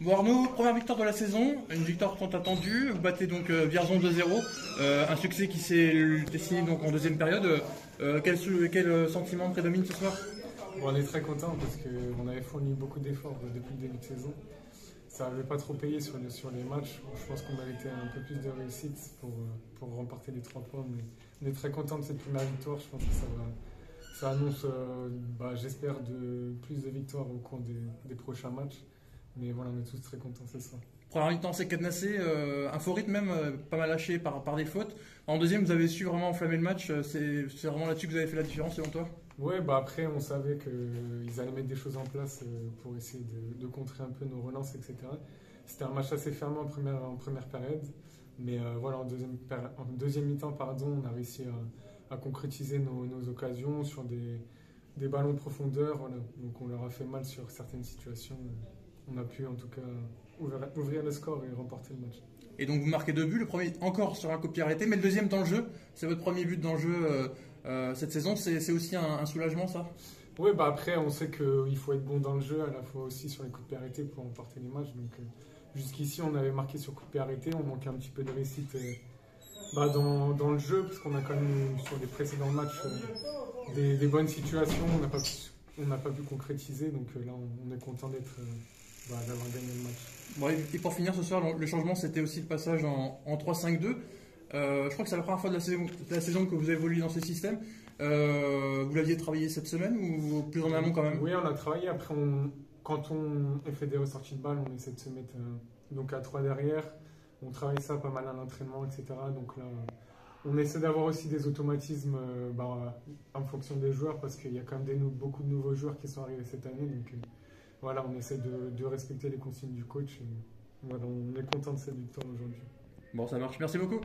Bon Arnaud, première victoire de la saison, une victoire tant attendue, vous battez donc Vierzon 2-0, un succès qui s'est dessiné donc en deuxième période. Quel sentiment prédomine ce soir? Bon, on est très content parce qu'on avait fourni beaucoup d'efforts depuis le début de saison. Ça n'avait pas trop payé sur les matchs. Bon, je pense qu'on méritait un peu plus de réussite pour remporter les 3 points. Mais on est très content de cette première victoire. Je pense que ça annonce, j'espère, plus de victoires au cours des prochains matchs. Mais voilà, on est tous très contents ce soir. Première mi-temps c'est cadenassé, un faux rythme même, pas mal lâché par des fautes. En deuxième vous avez su vraiment enflammer le match, c'est vraiment là-dessus que vous avez fait la différence selon toi? Ouais, bah après, on savait qu'ils allaient mettre des choses en place pour essayer de contrer un peu nos relances, etc. C'était un match assez fermé en première période, mais voilà, en deuxième mi-temps, pardon, on a réussi à concrétiser nos occasions sur des ballons de profondeur. Voilà. Donc on leur a fait mal sur certaines situations. On a pu en tout cas ouvrir le score et remporter le match. Et donc vous marquez 2 buts, le premier encore sur un coup de pied arrêté, mais le deuxième dans le jeu, c'est votre premier but dans le jeu cette saison, c'est aussi un soulagement ça? Oui, bah après, on sait qu'il faut être bon dans le jeu, à la fois aussi sur les coups de pied arrêtés pour emporter les matchs. Donc jusqu'ici, on avait marqué sur coups de pied arrêtés, on manquait un petit peu de réussite dans le jeu, parce qu'on a quand même eu sur les précédents matchs des bonnes situations, on n'a pas pu concrétiser. Donc là, on est content d'avoir gagné le match. Bon, et pour finir ce soir, le changement c'était aussi le passage en 3-5-2. Je crois que c'est la première fois de la saison que vous évoluez dans ce système. Vous l'aviez travaillé cette semaine ou plus en amont quand même? Oui, on a travaillé. Après, quand on fait des ressorties de balles, on essaie de se mettre donc à 3 derrière. On travaille ça pas mal à l'entraînement, etc. Donc là, on essaie d'avoir aussi des automatismes en fonction des joueurs parce qu'il y a quand même beaucoup de nouveaux joueurs qui sont arrivés cette année. Donc voilà, on essaie de respecter les consignes du coach. Et, voilà, on est content de cette victoire aujourd'hui. Bon, ça marche. Merci beaucoup.